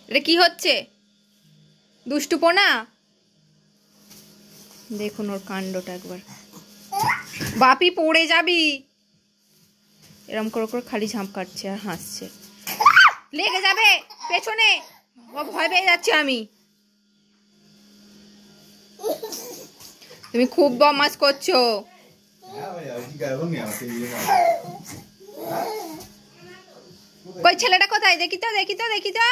এটা কি হচ্ছে? দুষ্টুপনা। দেখুন ওর কাণ্ডটা একবার। বাপি পড়ে যাবি। এরম করে করে খালি ঝাঁপ কাটছে আর হাসছে। লেগে যাবে পেছনে। ভয় পেয়ে যাচ্ছি আমি। তুমি খুব বদমাশ করছো। কই ছেলেটা কোথায়? দেখি তো দেখি তো দেখি তো।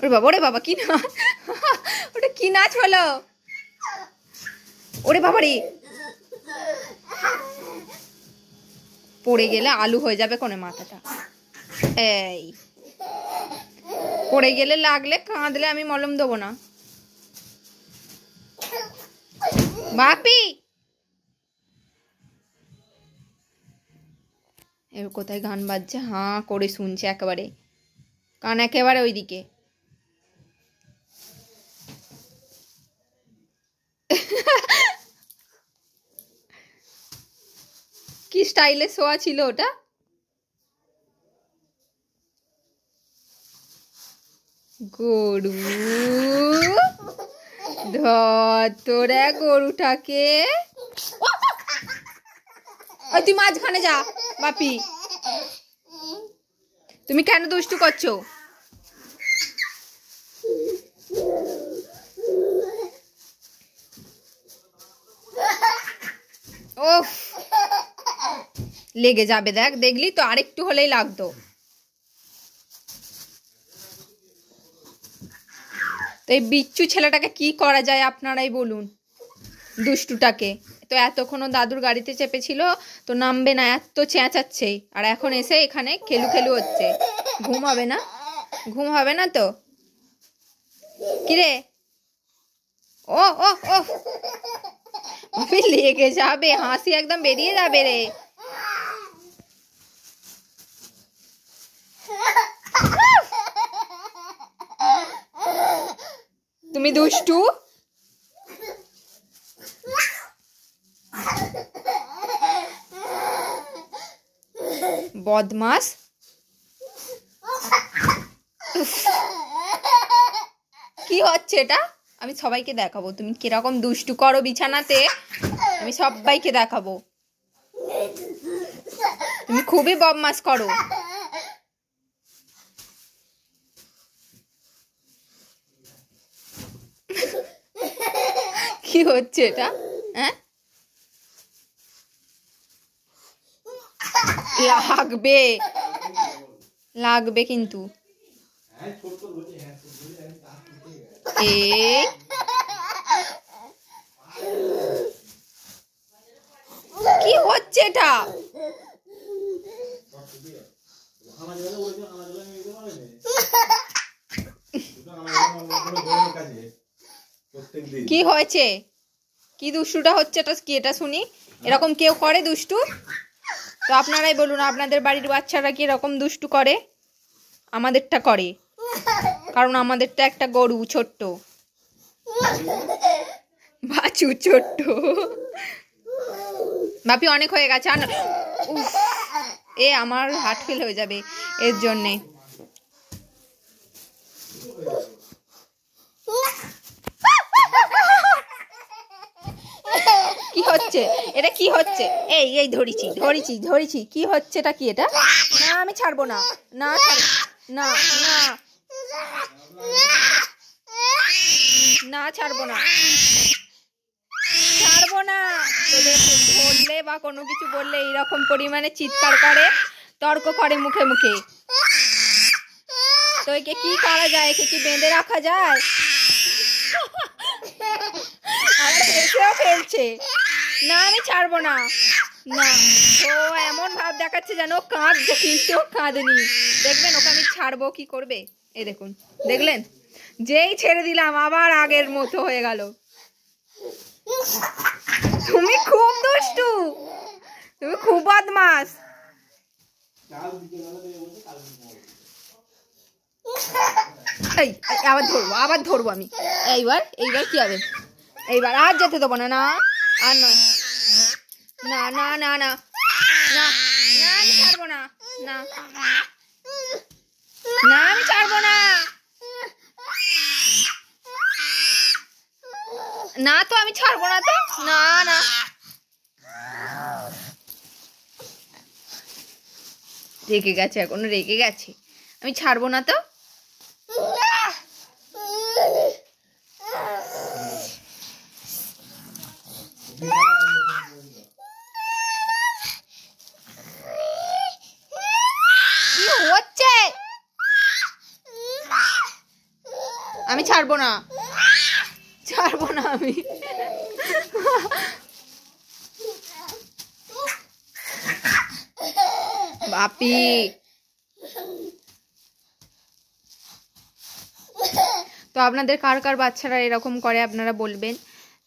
ওরে বাবা কি না, ওটা কি নাচ হলো? ওরে বাবা রে, পড়ে গেলে আলু হয়ে যাবে কোনে মাথাটা। এই পড়ে গেলে লাগলে কাঁদলে আমি মলম দেবো না। বাপি এবার কোথায় গান বাজছে? হাঁ করে শুনছে একেবারে, কান একেবারে ওইদিকে। কি স্টাইলে শোয়া ছিল ওটা? গরু ধর তোরা গরুটাকে। ওই তুই মাঝখানে যা বাপি। তুমি কেন দুষ্টু করছো? ওফ লেগে যাবে, দেখ দেখলি তো, আরেকটু হলেই লাগতো। তো এই বিচ্ছু ছেলেটাকে কি করা যায় আপনারাই বলুন। দুষ্টুটাকে তো এতক্ষণও দাদুর গাড়িতে চেপেছিল তো নামবে না, এত চেঁচাচ্ছে, আর এখন এসে এখানে খেলু খেলু হচ্ছে। ঘুম হবে না? ঘুম হবে না তো? কিরে? ও ও ও লেগে যাবে, হাসি একদম বেরিয়ে যাবে রে। তুমি দুষ্টু। বদমাস। কি হচ্ছে এটা? আমি সবাইকে দেখাবো তুমি কিরকম দুষ্টু করো বিছানাতে। আমি সবাইকে দেখাবো তুমি খুবই বদমাস করো। কি হচ্ছে এটা? হ্যাঁ লাগবে, লাগবে কিন্তু। কি হচ্ছে এটা? কি হয়েছে? কি দুষ্টুটা হচ্ছে? এটা কি? এটা শুনি। এরকম কেউ করে দুষ্টু? তো আপনারাই বলুন আপনাদের বাড়ির বাচ্চারা কি এরকম দুষ্টু করে? আমাদেরটা করে, কারণ আমাদেরটা একটা গরু ছোট্ট বাছু ছোট্ট। বাপি অনেক হয়ে গেছে। এ আমার হার্ট ফেল হয়ে যাবে এর জন্যে। কি হচ্ছে এটা? কি হচ্ছে? এই এই ধরেছি ধরেছি ধরেছি। কি হচ্ছে এটা? কি এটা? না আমি ছাড়বো না। না না না না ছাড়বো না, ছাড়বো না। ধরলে বা কোনো কিছু বললে এইরকম পরিমাণে চিৎকার করে, তর্ক করে মুখে মুখে। তো একে কি করা যায়? একে কি বেঁধে রাখা যায়? এসেও ফেলছে। না আমি ছাড়বো না। না ও এমন ভাব দেখাচ্ছে যেন কাঁদছে, কিন্তু কাঁদেনি। দেখবেন ওকে আমি ছাড়বো কি করবে। এই দেখুন, দেখলেন? যেই ছেড়ে দিলাম আবার আগের মতো হয়ে গেল। তুমি খুব দুষ্টু, তুমি খুব বদমাস। এই আবার ধরবো, আবার ধরবো আমি। এইবার এইবার কি হবে? এইবার আর যেতে দেবো না। না আর নয়। না না না না না না আমি ছাড়বো না। না না তো আমি ছাড়বো না তো, না না রেগে গেছে, এখনো রেগে গেছে, আমি ছাড়বো না তো। কি হচ্ছে? আমি ছাড়বো না, ছাড়বো না আমি। বাপি তো আপনাদের কার কার বাচ্চারা এরকম করে আপনারা বলবেন।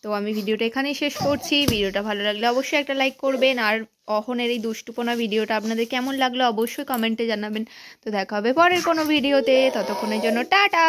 তো আমি ভিডিওটা এখানেই শেষ করছি। ভিডিওটা ভালো লাগলে অবশ্যই একটা লাইক করবেন, আর অহনের এই দুষ্টুপনা ভিডিওটা আপনাদের কেমন লাগলো অবশ্যই কমেন্টে জানাবেন। তো দেখা হবে পরের কোনো ভিডিওতে, ততক্ষণের জন্য টাটা।